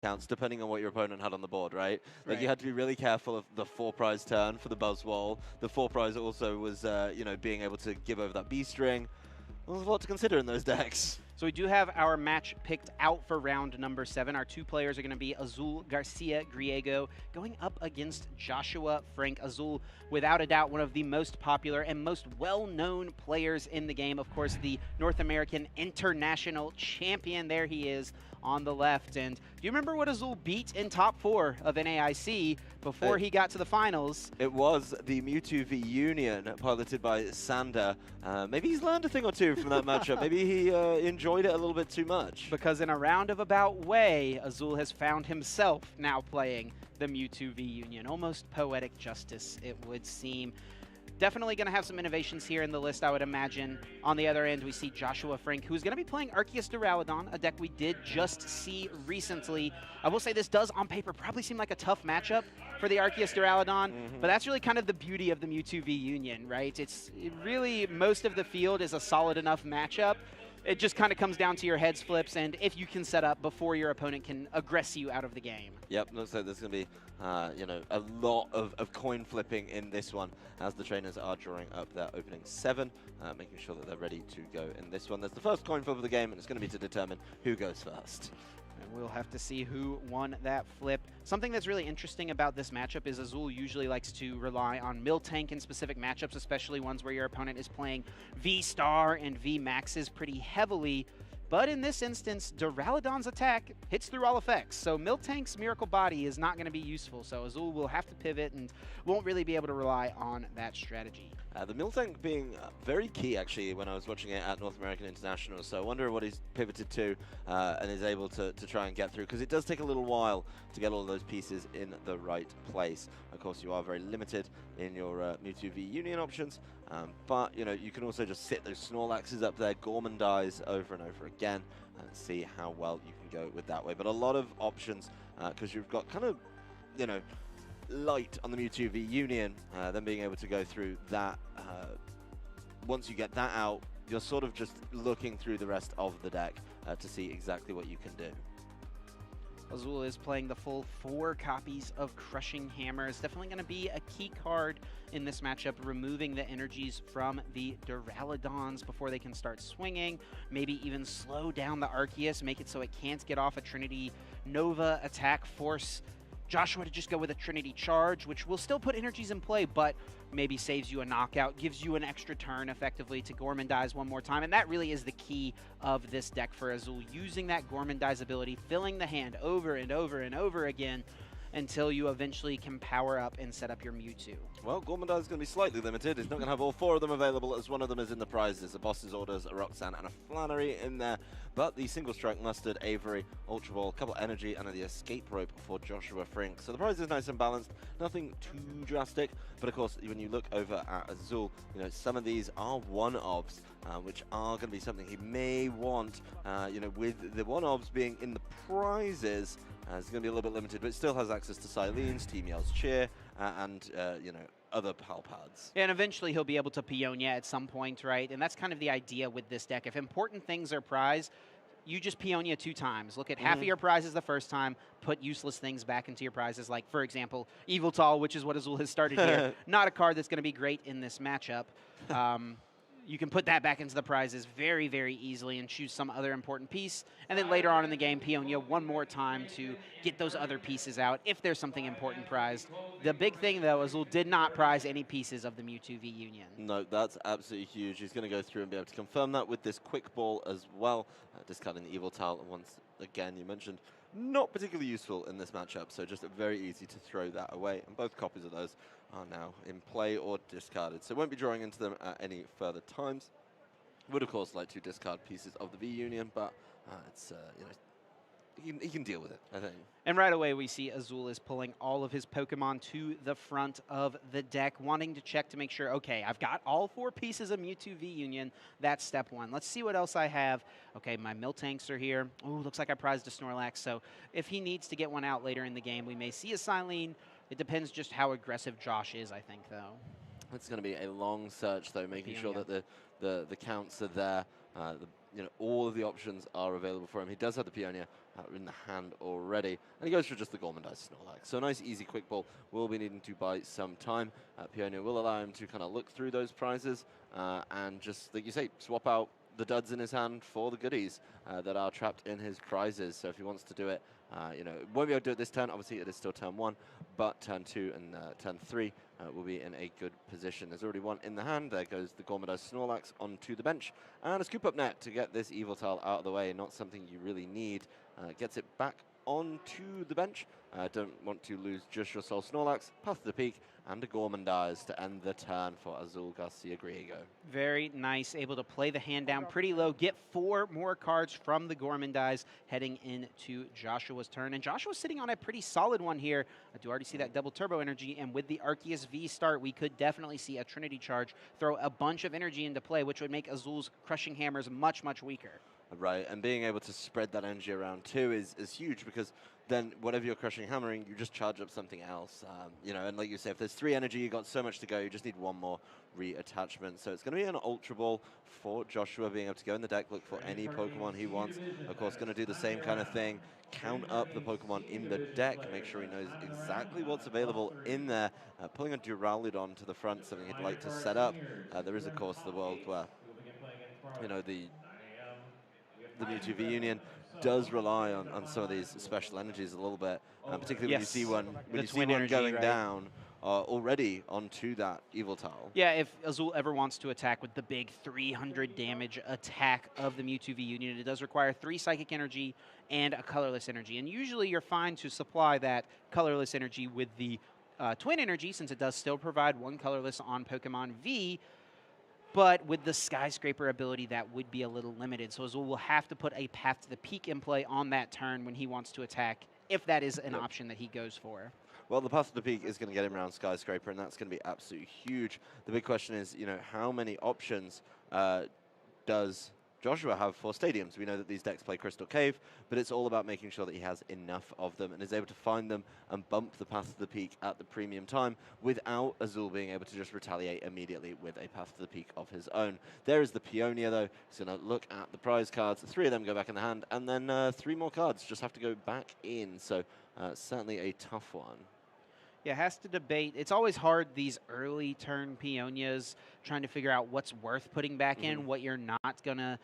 counts depending on what your opponent had on the board, right? Like Right. you had to be really careful of the 4-prize turn for the Buzzwole. The 4-prize also was, you know, being able to give over that B string. Well, there's a lot to consider in those decks. So we do have our match picked out for round number 7. Our 2 players are going to be Azul Garcia Griego going up against Joshua Frink. Azul, without a doubt, one of the most popular and most well-known players in the game. Of course, the North American International Champion. There he is on the left. And do you remember what Azul beat in top 4 of NAIC before he got to the finals? It was the Mewtwo v Union, piloted by Sander. Maybe he's learned a thing or two from that matchup. Maybe he enjoyed it a little bit too much. Because in a roundabout way, Azul has found himself now playing the Mewtwo v Union. Almost poetic justice, it would seem. Definitely going to have some innovations here in the list, I would imagine. On the other end, we see Joshua Frink, who's going to be playing Arceus Duraludon, a deck we did just see recently. I will say this does, on paper, probably seem like a tough matchup for the Arceus Duraludon, but that's really kind of the beauty of the Mewtwo v Union, right? It really, most of the field is a solid enough matchup. It just kind of comes down to your heads flips and if you can set up before your opponent can aggress you out of the game. Yep, looks like there's going to be, you know, a lot of coin flipping in this one as the trainers are drawing up their opening 7, making sure that they're ready to go in this one. There's the first coin flip of the game, and it's going to be to determine who goes first. And we'll have to see who won that flip. Something that's really interesting about this matchup is Azul usually likes to rely on Miltank in specific matchups, especially ones where your opponent is playing V-Star and V-Maxes pretty heavily. But in this instance, Duraludon's attack hits through all effects, so Miltank's Miracle Body is not going to be useful, so Azul will have to pivot and won't really be able to rely on that strategy. The Miltank being very key, actually, when I was watching it at North American International, so I wonder what he's pivoted to and is able to try and get through, because it does take a little while to get all of those pieces in the right place. Of course, you are very limited in your Mewtwo v Union options, but you know, you can also just sit those Snorlaxes up there, Gormandize over and over again, and see how well you can go with that way. But a lot of options, because you've got kind of, you know, light on the Mewtwo v Union, then being able to go through that. Once you get that out, you're sort of just looking through the rest of the deck to see exactly what you can do. Azul is playing the full 4 copies of Crushing Hammer. It's definitely going to be a key card in this matchup, removing the energies from the Duraludons before they can start swinging, maybe even slow down the Arceus, make it so it can't get off a Trinity Nova attack, force Joshua to just go with a Trinity Charge, which will still put energies in play, but maybe saves you a knockout, gives you an extra turn effectively to Gormandize one more time. And that really is the key of this deck for Azul, using that Gormandize ability, filling the hand over and over and over again until you eventually can power up and set up your Mewtwo. Well, Gormandize is going to be slightly limited. He's not going to have all 4 of them available, as one of them is in the prizes. The Boss's Orders, a Roxanne, and a Flannery in there. But the Single Strike Mustard, Avery, Ultra Ball, a couple Energy, and the Escape Rope for Joshua Frink. So the prize is nice and balanced. Nothing too drastic. But of course, when you look over at Azul, you know, some of these are one-ofs, which are going to be something he may want. You know, with the one-ofs being in the prizes, it's going to be a little bit limited, but it still has access to Silene's, Team Yell's Cheer, and, you know, other pal pads. And eventually he'll be able to Peonia at some point, right? And that's kind of the idea with this deck. If important things are prized, you just Peonia 2 times. Look at half of your prizes the first time, put useless things back into your prizes, like, for example, Yveltal, which is what Azul has started here. Not a card that's going to be great in this matchup. You can put that back into the prizes very, very easily and choose some other important piece. And then later on in the game, Peonia one more time to get those other pieces out if there's something important prized. The big thing, though, Azul did not prize any pieces of the Mewtwo v Union. No, that's absolutely huge. He's going to go through and be able to confirm that with this Quick Ball as well, discarding the Yveltal once again. You mentioned not particularly useful in this matchup, so just very easy to throw that away. And both copies of those are now in play or discarded, so won't be drawing into them at any further times. Would, of course, like to discard pieces of the V-Union, but it's, you know, he can deal with it, I think. And right away, we see Azul is pulling all of his Pokemon to the front of the deck, wanting to check to make sure, okay, I've got all 4 pieces of Mewtwo V-Union. That's step 1. Let's see what else I have. Okay, my Miltanks are here. Oh, looks like I prized a Snorlax. So if he needs to get one out later in the game, we may see a Silene. It depends just how aggressive Josh is, I think, though. It's going to be a long search, though, making sure that the counts are there. You know, all of the options are available for him. He does have the Peonia in the hand already. And he goes for just the Gormandized Snorlax. So a nice, easy, quick ball. Will be needing to buy some time. Peonia will allow him to kind of look through those prizes and just, like you say, swap out the duds in his hand for the goodies that are trapped in his prizes. So if he wants to do it, won't be able to do it this turn. Obviously, it is still turn 1, but turn 2 and turn 3 will be in a good position. There's already one in the hand. There goes the Gormandized Snorlax onto the bench. And a scoop up net to get this Evil Tile out of the way. Not something you really need. Gets it back onto the bench. Don't want to lose just your Soul Snorlax. Path to the Peak and a Gormandize to end the turn for Azul Garcia Griego. Very nice, able to play the hand down pretty low, get 4 more cards from the Gormandize heading into Joshua's turn. And Joshua's sitting on a pretty solid one here. I do already see that double turbo energy, and with the Arceus V start, we could definitely see a Trinity Charge throw a bunch of energy into play, which would make Azul's Crushing Hammers much, much weaker. Right, and being able to spread that energy around too is huge, because then whatever you're crushing hammering, you just charge up something else. And like you say, if there's 3 energy, you've got so much to go, you just need 1 more reattachment. So it's going to be an Ultra Ball for Joshua, being able to go in the deck, look for any Pokemon he wants. Of course, going to do the same kind of thing, count up the Pokemon in the deck, make sure he knows exactly what's available in there. Pulling a Duraludon to the front, something he'd like to set up. There is, of course, the world where, the Mewtwo V Union does rely on some of these special energies a little bit, particularly when you see one going down already onto that Evil Tile. Yeah, if Azul ever wants to attack with the big 300 damage attack of the Mewtwo V Union, it does require 3 Psychic Energy and a Colorless Energy. And usually you're fine to supply that Colorless Energy with the Twin Energy, since it does still provide 1 Colorless on Pokemon V. But with the Skyscraper ability, that would be a little limited. So Azul will have to put a Path to the Peak in play on that turn when he wants to attack, if that is an option that he goes for. Well, the Path to the Peak is going to get him around Skyscraper, and that's going to be absolutely huge. The big question is, how many options does Joshua have for stadiums? We know that these decks play Crystal Cave, but it's all about making sure that he has enough of them and is able to find them and bump the Path to the Peak at the premium time without Azul being able to just retaliate immediately with a Path to the Peak of his own. There is the Peonia, though. He's going to look at the prize cards. 3 of them go back in the hand, and then 3 more cards just have to go back in. So certainly a tough one. Yeah, has to debate. It's always hard, these early turn Peonias, trying to figure out what's worth putting back in, what you're gonna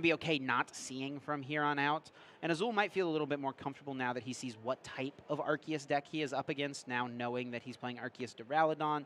be okay not seeing from here on out. And Azul might feel a little bit more comfortable now that he sees what type of Arceus deck he is up against, now knowing that he's playing Arceus Duraludon.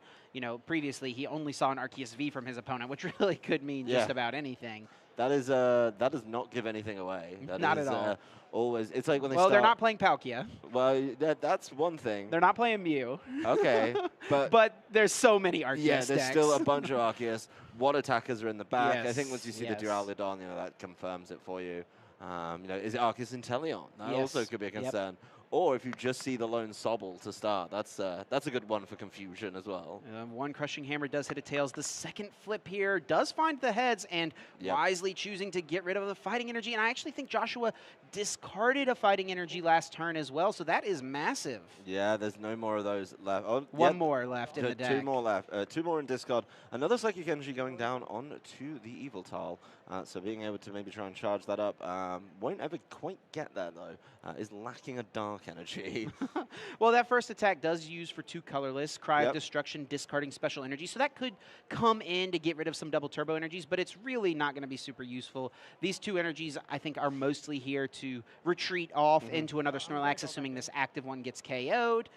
Previously he only saw an Arceus V from his opponent, which really could mean just about anything. That does not give anything away. Not at all. Always, it's like when they they're not playing Palkia. Well, that's one thing. They're not playing Mew. Okay, but there's so many Arceus decks. Yeah, there's still a bunch of Arceus. What attackers are in the back? Yes, I think once you see the Duraludon, that confirms it for you. Is it Arceus Inteleon? That also could be a concern. Or if you just see the lone Sobble to start, that's a good one for confusion as well. 1 Crushing Hammer does hit a tails. The second flip here does find the heads, and wisely choosing to get rid of the Fighting Energy. And I actually think Joshua discarded a Fighting Energy last turn as well, so that is massive. Yeah, there's no more of those left. One more left in the deck. 2 more left. 2 more in discard. Another Psychic Energy going down onto the Evil Tile. So being able to maybe try and charge that up. Won't ever quite get there, though. Is lacking a Dark Energy. Well, that first attack does use for 2 colorless, Cry of Destruction, discarding special energy. So that could come in to get rid of some double turbo energies, but it's really not going to be super useful. These 2 energies, I think, are mostly here to retreat off into another Snorlax, assuming this active one gets KO'd.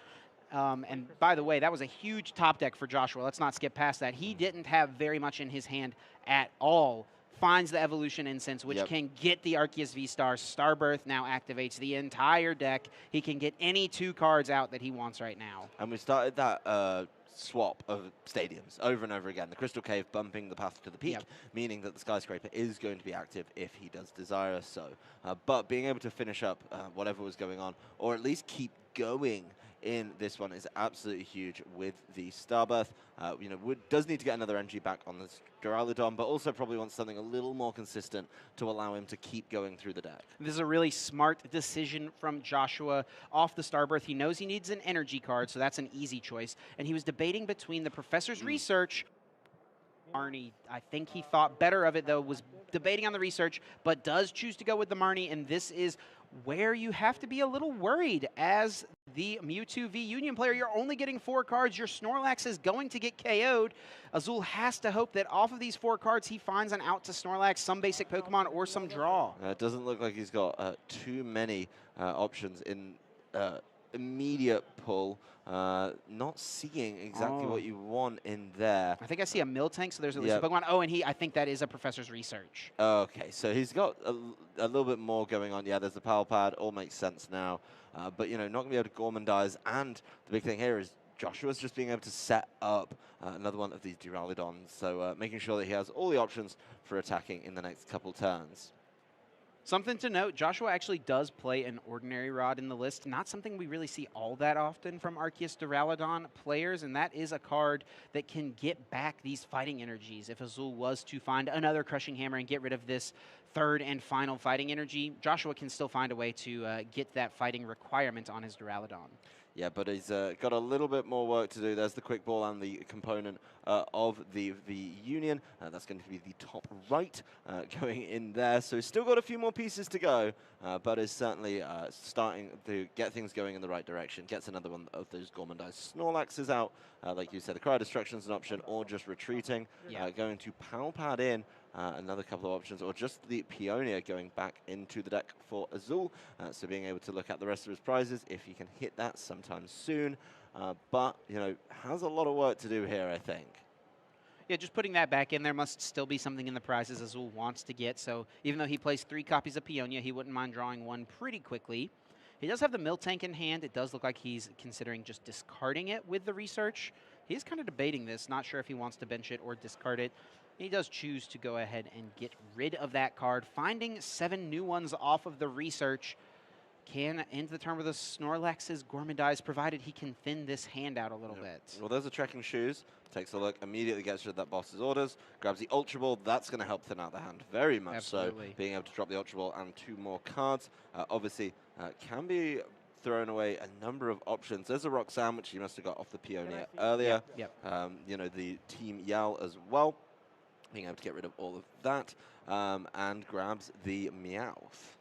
And by the way, that was a huge top deck for Joshua. Let's not skip past that. He didn't have very much in his hand at all. Finds the Evolution Incense, which can get the Arceus V-Star. Starbirth now activates the entire deck. He can get any 2 cards out that he wants right now. And we started that swap of stadiums over and over again. The Crystal Cave bumping the Path to the Peak, meaning that the Skyscraper is going to be active if he does desire so. But being able to finish up whatever was going on, or at least keep going in this one, is absolutely huge with the Starbirth. Does need to get another energy back on this Duraludon, but also probably wants something a little more consistent to allow him to keep going through the deck. This is a really smart decision from Joshua. Off the Starbirth, he knows he needs an energy card, so that's an easy choice. And he was debating between the Professor's Research. Arnie, I think he thought better of it, though, was debating on the research, but does choose to go with the Marnie, and this is where you have to be a little worried as the Mewtwo v Union player. You're only getting 4 cards. Your Snorlax is going to get KO'd. Azul has to hope that off of these 4 cards, he finds an out to Snorlax, some basic Pokemon, or some draw. It doesn't look like he's got too many options in immediate pull. Not seeing exactly what you want in there. I think I see a Miltank, so there's at least a Pokemon. Oh, and I think that is a Professor's Research. Okay, so he's got a little bit more going on. Yeah, there's the Power Pad. All makes sense now. But, not going to be able to Gourmandize. And the big thing here is Joshua's just being able to set up another one of these Duraludons. So making sure that he has all the options for attacking in the next couple turns. Something to note, Joshua actually does play an Ordinary Rod in the list. Not something we really see all that often from Arceus Duraludon players, and that is a card that can get back these fighting energies. If Azul was to find another Crushing Hammer and get rid of this third and final fighting energy, Joshua can still find a way to get that fighting requirement on his Duraludon. Yeah, but he's got a little bit more work to do. There's the Quick Ball and the component of the Union. That's going to be the top right going in there. So he's still got a few more pieces to go, but is certainly starting to get things going in the right direction. Gets another one of those Gourmandized Snorlaxes out. Like you said, the Cryo Destruction is an option, or just retreating. Going to Power Pad in. Another couple of options, or just the Peonia going back into the deck for Azul. So being able to look at the rest of his prizes if he can hit that sometime soon. But, has a lot of work to do here, I think. Yeah, just putting that back in there must still be something in the prizes Azul wants to get. So even though he plays 3 copies of Peonia, he wouldn't mind drawing one pretty quickly. He does have the Miltank in hand. It does look like he's considering just discarding it with the research. He's kind of debating this, not sure if he wants to bench it or discard it. He does choose to go ahead and get rid of that card. Finding 7 new ones off of the research can end the turn with a Snorlax's Gourmandize, provided he can thin this hand out a little bit. Well, there's a Trekking Shoes. Takes a look, immediately gets rid of that boss's orders, grabs the Ultra Ball. That's going to help thin out the hand very much. Absolutely. So, being able to drop the Ultra Ball and 2 more cards. Obviously, can be throwing away a number of options. There's a Roxanne, which he must have got off the Peonia earlier. Yep. The Team Yell as well. Being able to get rid of all of that, and grabs the Meowth.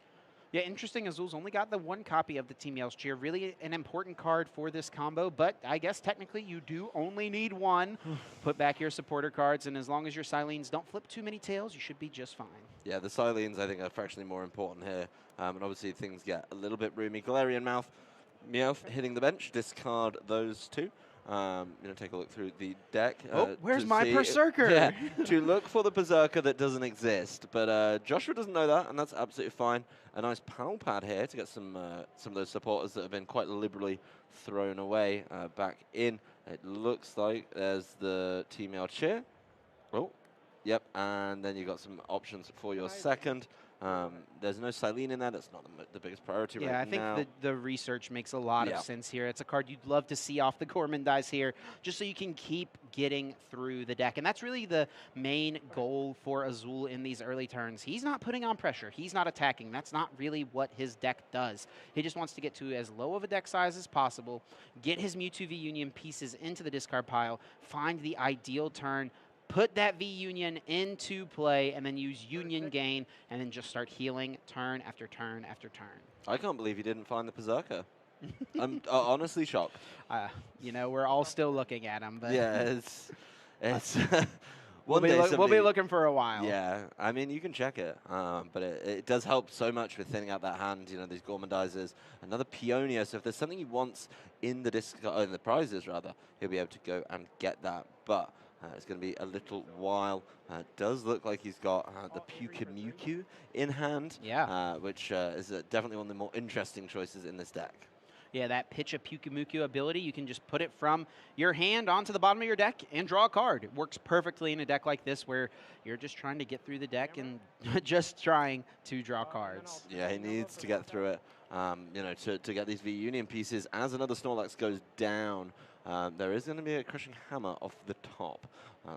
Yeah, interesting. Azul's only got the 1 copy of the Team Yell's Cheer. Really an important card for this combo, but I guess technically you do only need 1. Put back your supporter cards, and as long as your Silenes don't flip too many tails, you should be just fine. Yeah, the Silenes, I think, are fractionally more important here. And obviously things get a little bit roomy. Galarian Meowth hitting the bench. Discard those 2. Take a look through the deck. Where's my Berserker? To look for the Berserker that doesn't exist. But Joshua doesn't know that, and that's absolutely fine. A nice Power Pad here to get some of those supporters that have been quite liberally thrown away back in. It looks like there's the Team Yell Cheer. Oh, yep, and then you've got some options for your second. There's no Silene in there. That's not the biggest priority right now. Yeah, I think the research makes a lot of sense here. It's a card you'd love to see off the Gourmandize here, just so you can keep getting through the deck. And that's really the main goal for Azul in these early turns. He's not putting on pressure. He's not attacking. That's not really what his deck does. He just wants to get to as low of a deck size as possible, get his Mewtwo v Union pieces into the discard pile, find the ideal turn, put that V-Union into play, and then use Union Gain, and then just start healing turn after turn after turn. I can't believe you didn't find the Berserker. I'm honestly shocked. We're all still looking at him. But yeah, it's we'll be looking for a while. Yeah, I mean, you can check it, but it does help so much with thinning out that hand, these Gourmandizers. Another Peonia, so if there's something he wants in the prizes, rather, he'll be able to go and get that. But it's going to be a little while. It does look like he's got the Pyukumuku in hand, which is definitely one of the more interesting choices in this deck. Yeah, that pitch a Pyukumuku ability, you can just put it from your hand onto the bottom of your deck and draw a card. It works perfectly in a deck like this where you're just trying to get through the deck and just trying to draw cards. Yeah, he needs to get through it, to get these V-Union pieces. As another Snorlax goes down, there is going to be a Crushing Hammer off the top.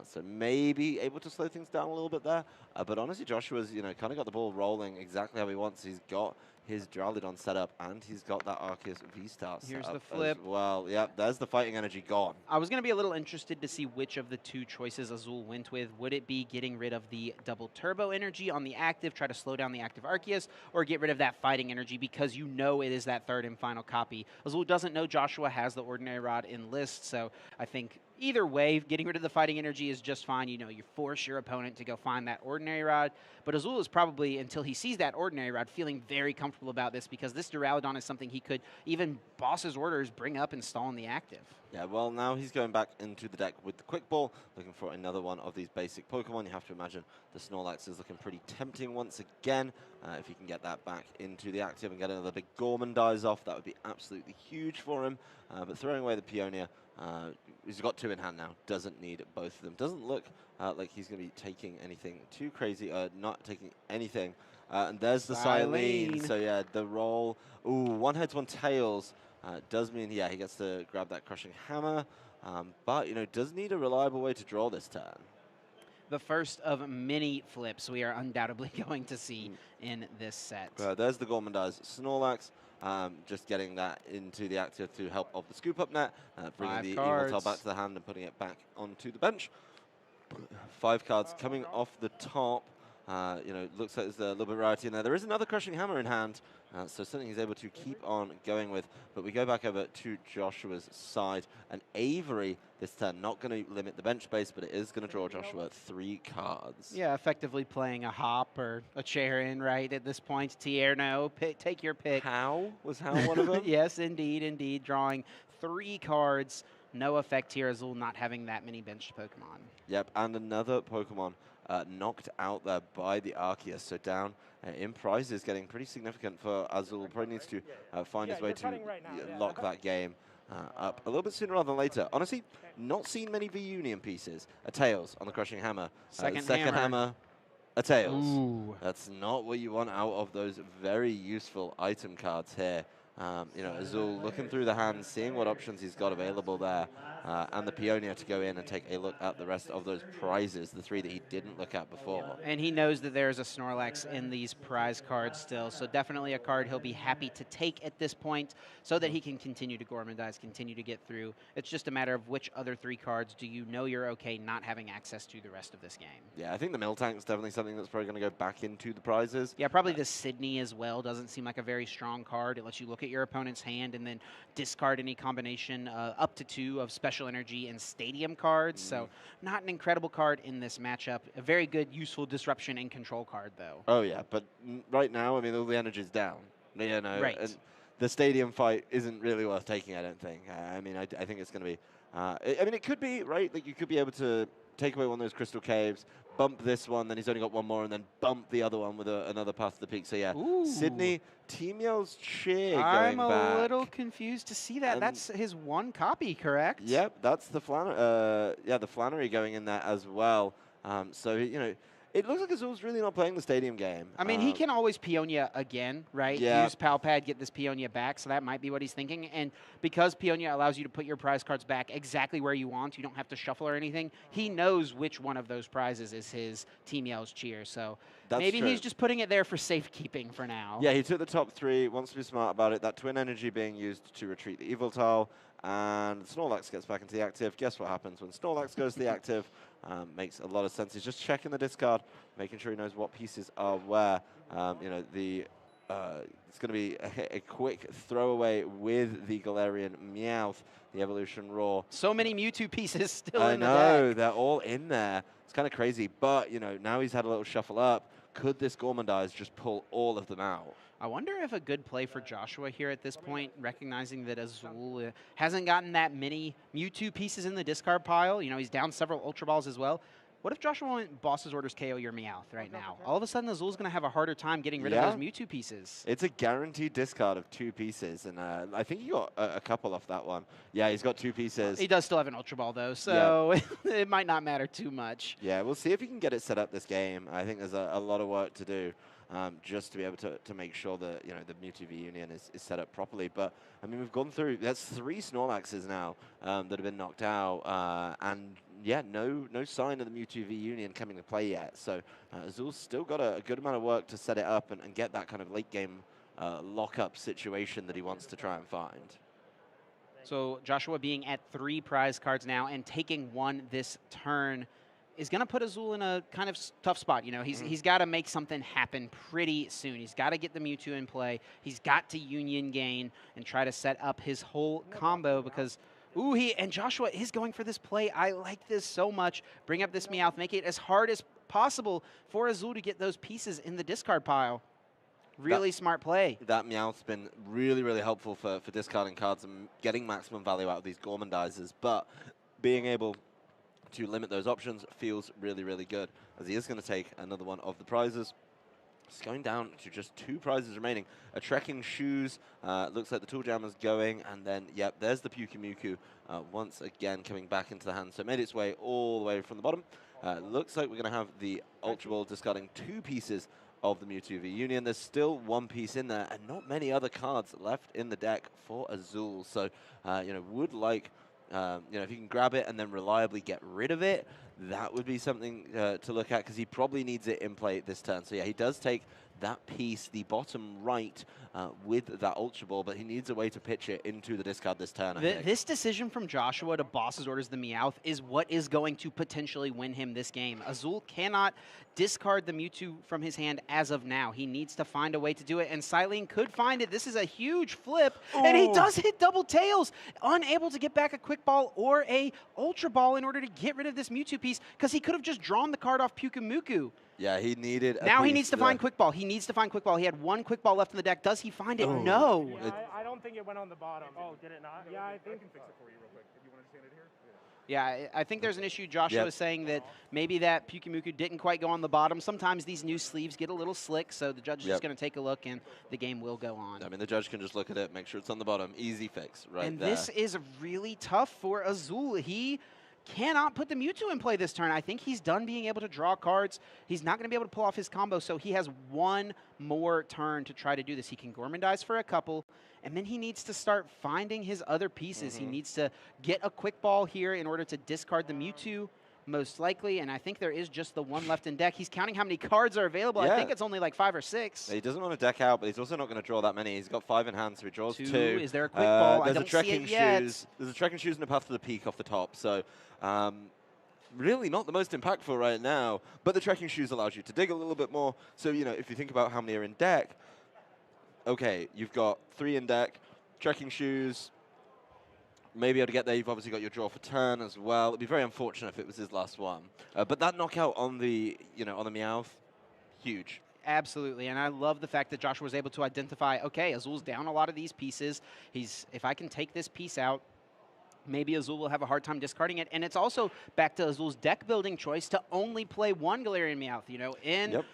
So maybe able to slow things down a little bit there. But honestly, Joshua's, kind of got the ball rolling exactly how he wants. He's got his Duraludon set up, and he's got that Arceus V-Star set Here's up the flip. as well. Yep, there's the fighting energy gone. I was going to be a little interested to see which of the two choices Azul went with. Would it be getting rid of the double turbo energy on the active, try to slow down the active Arceus, or get rid of that fighting energy because you know it is that third and final copy? Azul doesn't know Joshua has the Ordinary Rod in list, so I think either way, getting rid of the fighting energy is just fine. You know, you force your opponent to go find that Ordinary Rod. But Azul is probably, until he sees that Ordinary Rod, feeling very comfortable about this because this Duraludon is something he could, even boss's orders, bring up and stall in the active. Yeah, well, now he's going back into the deck with the Quick Ball, looking for another one of these basic Pokemon. You have to imagine the Snorlax is looking pretty tempting once again. If he can get that back into the active and get another big Gormandize off, that would be absolutely huge for him. But throwing away the Peonia, he's got two in hand now, doesn't need both of them. Doesn't look like he's going to be taking anything too crazy, not taking anything. And there's the Silene. So, yeah, the roll. Ooh, one heads, one tails. Does mean, yeah, he gets to grab that Crushing Hammer. But, you know, does need a reliable way to draw this turn. The first of many flips we are undoubtedly going to see in this set. There's the Gormandize Snorlax. Just getting that into the active through help of the Scoop Up Net, bringing the Evoltal back to the hand and putting it back onto the bench. 5 cards coming off the top. You know, looks like there's a little bit of variety in there. There is another Crushing Hammer in hand, so something he's able to keep on going with. But we go back over to Joshua's side. And Avery, this turn, not going to limit the bench space, but it is going to draw Joshua 3 cards. Yeah, effectively playing a hop or a chair in, right, at this point. Tierno, take your pick. How? Was How one of them? Yes, indeed, indeed. Drawing 3 cards. No effect here, Azul not having that many benched Pokemon. Yep, and another Pokemon knocked out there by the Arceus. So down in prizes, getting pretty significant for Azul. Probably needs to find his way to lock that game up a little bit sooner rather than later. Honestly, not seen many V-Union pieces. A Tails on the Crushing Hammer. Second hammer. A Tails. Ooh. That's not what you want out of those very useful item cards here. You know, Azul looking through the hand, seeing what options he's got available there, and the Peonia to go in and take a look at the rest of those prizes, the 3 that he didn't look at before. And he knows that there's a Snorlax in these prize cards still, so definitely a card he'll be happy to take at this point so that he can continue to Gormandize, continue to get through. It's just a matter of which other 3 cards do you know you're okay not having access to the rest of this game. Yeah, I think the Miltank is definitely something that's probably going to go back into the prizes. Yeah, probably the Sydney as well doesn't seem like a very strong card. It lets you look at your opponent's hand and then discard any combination up to 2 of Special Energy and Stadium cards. So not an incredible card in this matchup. A very good, useful disruption and control card, though. Oh, yeah, but right now, I mean, all the energy's down. You know, right. And the Stadium fight isn't really worth taking, I don't think. I mean, I think it's going to be... I mean, it could be, right? Like, you could be able to take away one of those Crystal Caves, bump this one, then he's only got one more, and then bump the other one with another Path to the Peak. So, yeah, Ooh. Sydney, Team Yell's cheer going I'm back. a little confused to see that. That's his 1 copy, correct? Yep, that's the the Flannery going in there as well. So, you know, it looks like Azul's really not playing the Stadium game. I mean, he can always Peonia again, right? Yeah. Use Pal Pad, get this Peonia back, so that might be what he's thinking. And because Peonia allows you to put your prize cards back exactly where you want, you don't have to shuffle or anything, he knows which one of those prizes is his Team Yell's cheer. So maybe he's just putting it there for safekeeping for now. Yeah, he took the top 3, wants to be smart about it. That Twin Energy being used to retreat the Evoltal, and Snorlax gets back into the active. Guess what happens when Snorlax goes to the active? Makes a lot of sense. He's just checking the discard, making sure he knows what pieces are where. You know, it's going to be a quick throwaway with the Galarian Meowth, the Evolution Roar. So many Mewtwo pieces still in the deck. I know, they're all in there. It's kind of crazy, but, you know, now he's had a little shuffle up. Could this Gormandize just pull all of them out? I wonder if a good play for Joshua here at this point, recognizing that Azul hasn't gotten that many Mewtwo pieces in the discard pile. You know, he's down several Ultra Balls as well. What if Joshua went Boss's Orders KO your Meowth right now? All of a sudden, Azul's going to have a harder time getting rid of those Mewtwo pieces. It's a guaranteed discard of 2 pieces, and I think he got a couple off that one. Yeah, he's got 2 pieces. He does still have an Ultra Ball, though, so it might not matter too much. Yeah, we'll see if he can get it set up this game. I think there's a lot of work to do. Just to be able to make sure that, you know, the Mewtwo V-Union is set up properly. But, I mean, we've gone through, that's 3 Snorlaxes now that have been knocked out. And, yeah, no sign of the Mewtwo V-Union coming to play yet. So, Azul's still got a good amount of work to set it up and get that kind of late game lock-up situation that he wants to try and find. So Joshua being at 3 prize cards now and taking 1 this turn is going to put Azul in a kind of tough spot. You know, he's got to make something happen pretty soon. He's got to get the Mewtwo in play. He's got to Union gain and try to set up his whole combo because, ooh, and Joshua is going for this play. I like this so much. Bring up this Meowth. Make it as hard as possible for Azul to get those pieces in the discard pile. Really smart play. That Meowth's been really, really helpful for discarding cards and getting maximum value out of these Gormandizers, but being able to limit those options feels really, really good, as he is going to take another one of the prizes. It's going down to just 2 prizes remaining. A Trekking Shoes, looks like the Tool Jammer's going, and then, yep, there's the Pyukumuku once again coming back into the hand. So it made its way all the way from the bottom. Looks like we're going to have the Ultra Ball discarding 2 pieces of the Mewtwo v Union. There's still 1 piece in there, and not many other cards left in the deck for Azul. So, you know, would like, you know, if you can grab it and then reliably get rid of it, that would be something to look at, because he probably needs it in play this turn. So yeah, he does take that piece, the bottom right, with that Ultra Ball, but he needs a way to pitch it into the discard this turn, I think. This decision from Joshua to boss's orders the Meowth is what is going to potentially win him this game. Azul cannot discard the Mewtwo from his hand as of now. He needs to find a way to do it, and Silene could find it. This is a huge flip, and he does hit double tails, unable to get back a Quick Ball or a Ultra Ball in order to get rid of this Mewtwo piece, because he could have just drawn the card off Pyukumuku. Yeah, he needed a Now piece he needs to find Quick Ball. He needs to find Quick Ball. He had 1 Quick Ball left in the deck. Does he find it? No. Yeah, I don't think it went on the bottom. Oh, did it not? Yeah, I can fix it for you real quick. If you want to stand it here? Yeah, I think there's an issue. Joshua is saying that maybe that Pyukumuku didn't quite go on the bottom. Sometimes these new sleeves get a little slick, so the judge is just going to take a look, and the game will go on. I mean, the judge can just look at it, make sure it's on the bottom. Easy fix right there. And this is really tough for Azul. He cannot put the Mewtwo in play this turn. I think he's done being able to draw cards. He's not going to be able to pull off his combo, so he has 1 more turn to try to do this. He can Gormandize for a couple, and then he needs to start finding his other pieces. He needs to get a Quick Ball here in order to discard the Mewtwo, most likely, and I think there is just the 1 left in deck. He's counting how many cards are available. I think it's only like 5 or 6. He doesn't want to deck out, but he's also not going to draw that many. He's got 5 in hand, so he draws 2. Is there a Quick Ball? There's I don't a Trekking see it yet. Shoes. There's a Trekking Shoes and a Path to the Peak off the top, so really not the most impactful right now, but the Trekking Shoes allows you to dig a little bit more. So, you know, if you think about how many are in deck, okay, you've got 3 in deck, Trekking Shoes, maybe able to get there. You've obviously got your draw for turn as well. It'd be very unfortunate if it was his last one. But that knockout on the, you know, on the Meowth, huge. Absolutely, and I love the fact that Joshua was able to identify, okay, Azul's down a lot of these pieces. If I can take this piece out, maybe Azul will have a hard time discarding it. And it's also back to Azul's deck building choice to only play 1 Galarian Meowth. You know, in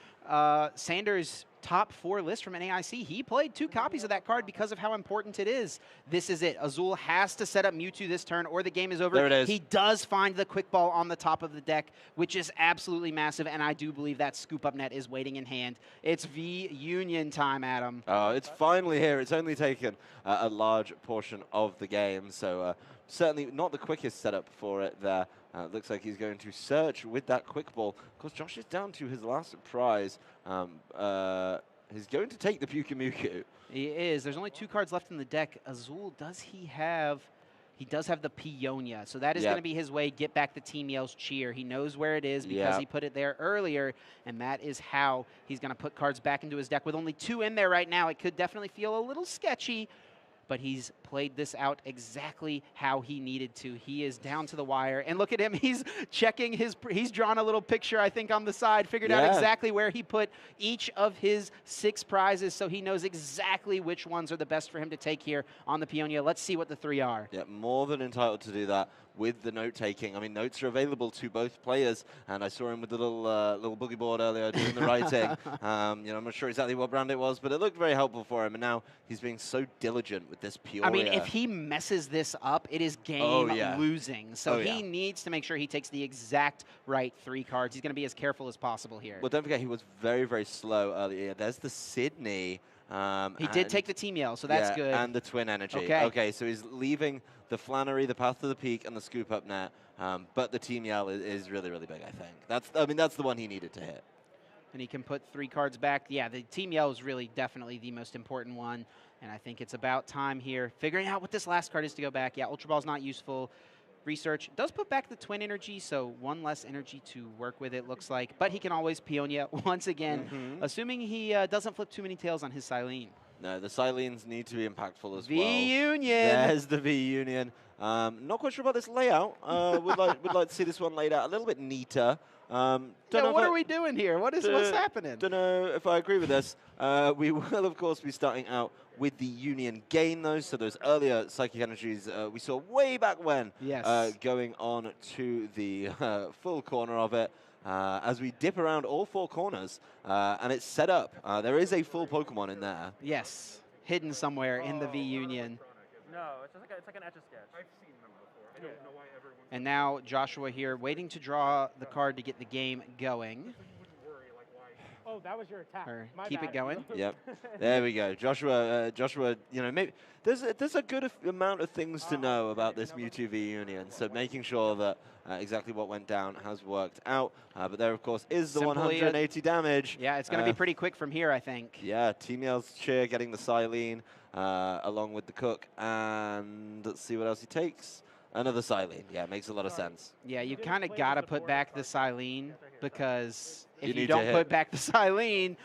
Sanders' top 4 list from NAIC, he played 2 copies of that card because of how important it is. This is it. Azul has to set up Mewtwo this turn or the game is over. There it is. He does find the Quick Ball on the top of the deck, which is absolutely massive, and I do believe that Scoop Up Net is waiting in hand. It's V-Union time, Adam. It's finally here. It's only taken a large portion of the game, so certainly not the quickest setup for it there. Looks like he's going to search with that Quick Ball. Of course, Josh is down to his last prize. He's going to take the Pyukumuku. He is. There's only 2 cards left in the deck. Azul, does he have... He does have the Peonia, so that is going to be his way, get back the Team Yell's cheer. He knows where it is because he put it there earlier, and that is how he's going to put cards back into his deck. With only 2 in there right now, it could definitely feel a little sketchy, but he's played this out exactly how he needed to. He is down to the wire, and look at him. He's checking he's drawn a little picture, I think, on the side, figured out exactly where he put each of his 6 prizes, so he knows exactly which ones are the best for him to take here on the Peonia. Let's see what the 3 are. Yeah, more than entitled to do that with the note-taking. I mean, notes are available to both players, and I saw him with the little boogie board earlier doing the writing. You know, I'm not sure exactly what brand it was, but it looked very helpful for him, and now he's being so diligent with this Peoria. I mean, if he messes this up, it is game losing. So he needs to make sure he takes the exact right 3 cards. He's going to be as careful as possible here. Well, don't forget, he was very, very slow earlier. There's the Sydney. He did take the Team Yell, so that's good. And the Twin Energy. Okay, so he's leaving the Flannery, the Path to the Peak, and the Scoop Up Net. But the Team Yell is really, really big, I think. That's the one he needed to hit. and he can put 3 cards back. Yeah, the Team Yell is really definitely the most important one, and I think it's about time here figuring out what this last card is to go back. Yeah, Ultra Ball's not useful. Research does put back the Twin Energy, so 1 less energy to work with, it looks like. But he can always Peonia once again, assuming he doesn't flip too many tails on his Silene. No, the Silenes need to be impactful as well. V-Union! There's the V-Union. Not quite sure about this layout. Would like to see this one laid out a little bit neater. Yeah, what are we doing here? What's happening? Don't know if I agree with this. We will, of course, be starting out with the Union gain, though. So those earlier Psychic Energies we saw way back when, going on to the full corner of it. As we dip around all 4 corners, and it's set up. There is a full Pokemon in there. Yes, hidden somewhere in the V-Union. No, it's like an Etch-a-Sketch. I've seen them before. I don't know why everyone... And now Joshua here, waiting to draw the card to get the game going. Oh, that was your attack. Keep it going. Yep. There we go. Joshua, you know, maybe there's a good amount of things to know about this Mewtwo V-Union, so making sure that exactly what went down has worked out. But there, of course, is the 180 damage. Yeah, it's going to be pretty quick from here, I think. Yeah, Team Yell's Cheer getting the Silene along with the Cook, and let's see what else he takes. Another Silene. Yeah, it makes a lot of sense. Yeah, you kind of got to put back the Silene, because if you don't put back the Silene,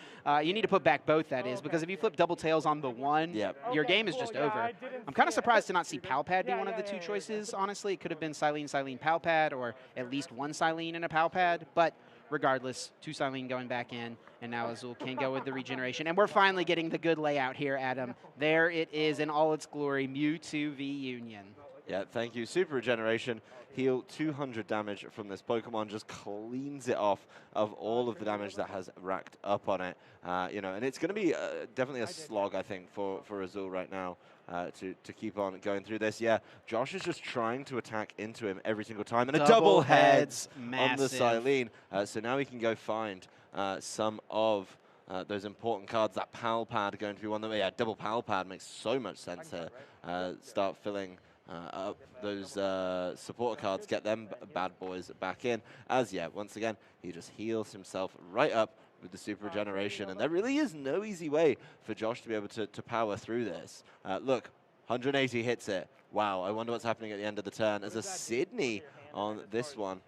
you need to put back both, that is, because if you flip double tails on the one, your game is just over. I'm kind of surprised to not see Palpad be one of the 2 choices, honestly. It could have been Silene, Palpad, or at least 1 Silene and a Palpad, but regardless, 2 Silene going back in, and now Azul can go with the regeneration. And we're finally getting the good layout here, Adam. There it is in all its glory, Mewtwo V-Union. Yeah, thank you. Super Regeneration, heal 200 damage from this Pokemon, just cleans it off of all of the damage that has racked up on it. You know, and it's going to be definitely a slog, I think, for Azul right now to keep on going through this. Yeah, Josh is just trying to attack into him every single time, and a double heads on the Silene. So now he can go find some of those important cards. That Palpad going to be one of them. Yeah, double Palpad makes so much sense here. Start filling up those supporter cards, get them bad boys back in. As, once again, he just heals himself right up with the Super Regeneration. And there really is no easy way for Josh to be able to power through this. Look, 180 hits it. Wow, I wonder what's happening at the end of the turn. As a Sydney on this one.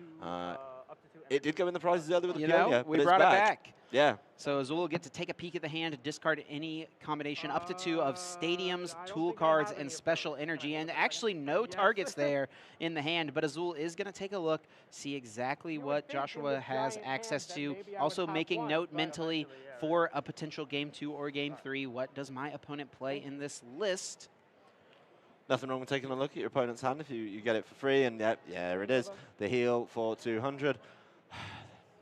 It did go in the prizes earlier with the Peonia, we brought it back. Yeah. So Azul will get to take a peek at the hand, discard any combination up to 2 of Stadiums, Tool Cards, and Special Energy. And actually no targets there in the hand, but Azul is going to take a look, see exactly what Joshua has access to. Also making note mentally for a potential Game 2 or Game 3. What does my opponent play in this list? Nothing wrong with taking a look at your opponent's hand if you get it for free. And there it is. The heal for 200.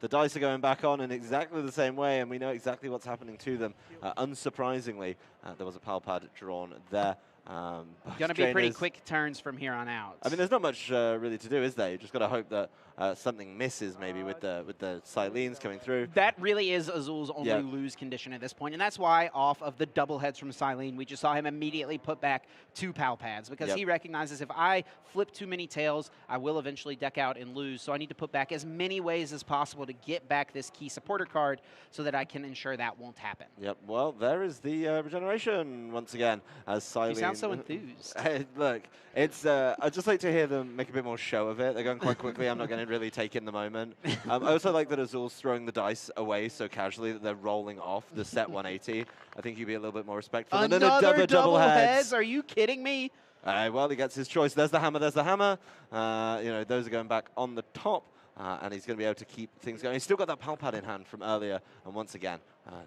The dice are going back on in exactly the same way, and we know exactly what's happening to them. Unsurprisingly, there was a Palpad drawn there. Going to be pretty quick turns from here on out. I mean, there's not much really to do, is there? You just got to hope that something misses, maybe with the Silenes coming through. That really is Azul's only lose condition at this point, and that's why off of the double heads from Silene, we just saw him immediately put back 2 Palpads, because he recognizes if I flip too many tails, I will eventually deck out and lose. So I need to put back as many ways as possible to get back this key supporter card so that I can ensure that won't happen. Yep. Well, there is the regeneration once again as Silene. You sound so enthused. Look, it's I'd just like to hear them make a bit more show of it. They're going quite quickly. I'm not going to really take in the moment. I also like that Azul's throwing the dice away so casually that they're rolling off the set 180. I think you'd be a little bit more respectful. Another double heads? Are you kidding me? Well, he gets his choice. There's the hammer. There's the hammer. You know, those are going back on the top. And he's going to be able to keep things going. He's still got that Palpad in hand from earlier. And once again,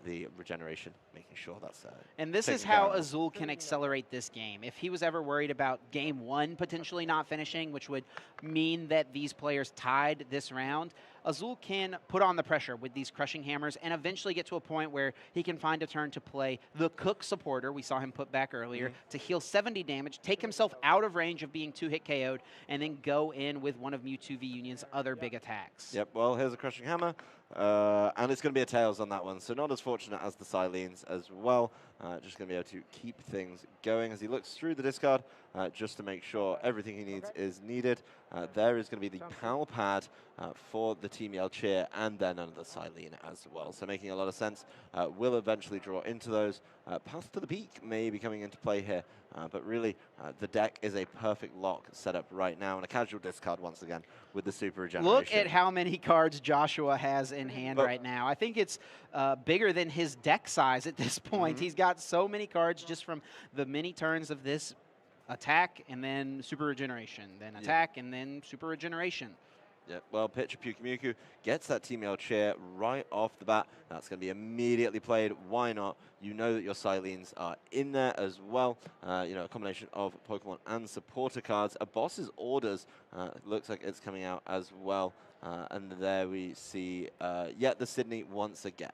the regeneration, making sure that's and this is how Azul can accelerate this game. If he was ever worried about Game 1 potentially not finishing, which would mean that these players tied this round, Azul can put on the pressure with these crushing hammers and eventually get to a point where he can find a turn to play the Cook supporter, we saw him put back earlier, to heal 70 damage, take himself out of range of being 2-hit KO'd, and then go in with one of Mewtwo V-Union's other big attacks. Yep, well, here's a crushing hammer, and it's going to be a Tails on that one, so not as fortunate as the Silenes as well. Just going to be able to keep things going as he looks through the discard. just to make sure everything he needs is needed. There is going to be the PAL pad for the Team Yell Cheer, and then another Silene as well. So making a lot of sense. Will eventually draw into those. Path to the Peak may be coming into play here, but really the deck is a perfect lock set up right now, and a casual discard once again with the Super Regeneration. Look at how many cards Joshua has in hand right now. I think it's bigger than his deck size at this point. He's got so many cards just from the many turns of this attack and then Super Regeneration, then attack and then Super Regeneration. Yeah, well, pitcher Pukimiku gets that Team Yell Chair right off the bat. That's going to be immediately played. Why not? You know that your Silenes are in there as well. You know, a combination of Pokemon and supporter cards. A Boss's Orders looks like it's coming out as well. And there we see, the Sydney once again.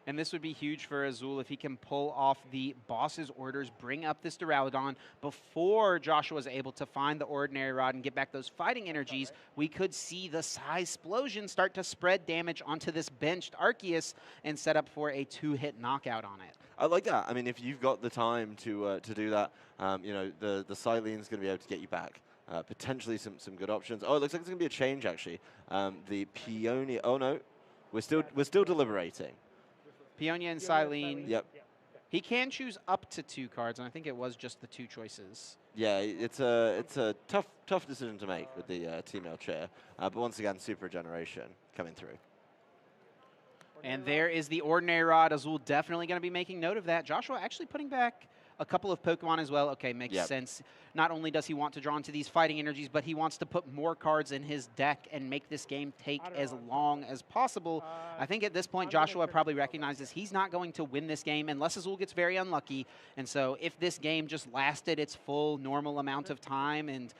And this would be huge for Azul if he can pull off the Boss's Orders, bring up this Duraludon before Joshua is able to find the Ordinary Rod and get back those fighting energies. We could see the Psy-Splosion start to spread damage onto this benched Arceus and set up for a 2-hit knockout on it. I like that. I mean, if you've got the time to do that, you know, the Silene's going to be able to get you back. Potentially some good options. Oh, it looks like it's going to be a change, actually. The Peonia... Oh, no. We're still deliberating. Peonia and Silene. Yep. He can choose up to 2 cards, and I think it was just the 2 choices. Yeah, it's a tough decision to make with the Team Yell Chair. But once again, Super Regeneration coming through. And there is the Ordinary Rod. Azul definitely going to be making note of that. Joshua actually putting back a couple of Pokemon as well. Okay, makes sense. Not only does he want to draw into these fighting energies, but he wants to put more cards in his deck and make this game take as long as possible. I think at this point, Joshua probably recognizes he's not going to win this game unless Azul gets very unlucky. And so if this game just lasted its full normal amount of time and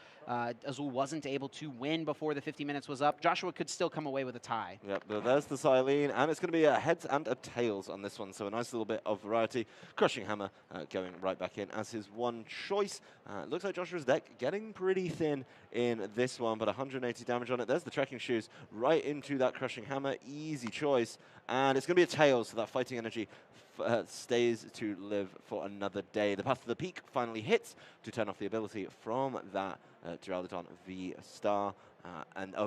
Azul wasn't able to win before the 50 minutes was up, Joshua could still come away with a tie. Yep, there's the Silene, and it's going to be a heads and a tails on this one, so a nice little bit of variety. Crushing Hammer going right back in as his one choice. Looks like Joshua's deck getting pretty thin in this one, but 180 damage on it. There's the Trekking Shoes right into that Crushing Hammer. Easy choice, and it's going to be a tails, so that fighting energy stays to live for another day. The Path to the Peak finally hits to turn off the ability from that Duraludon V-Star.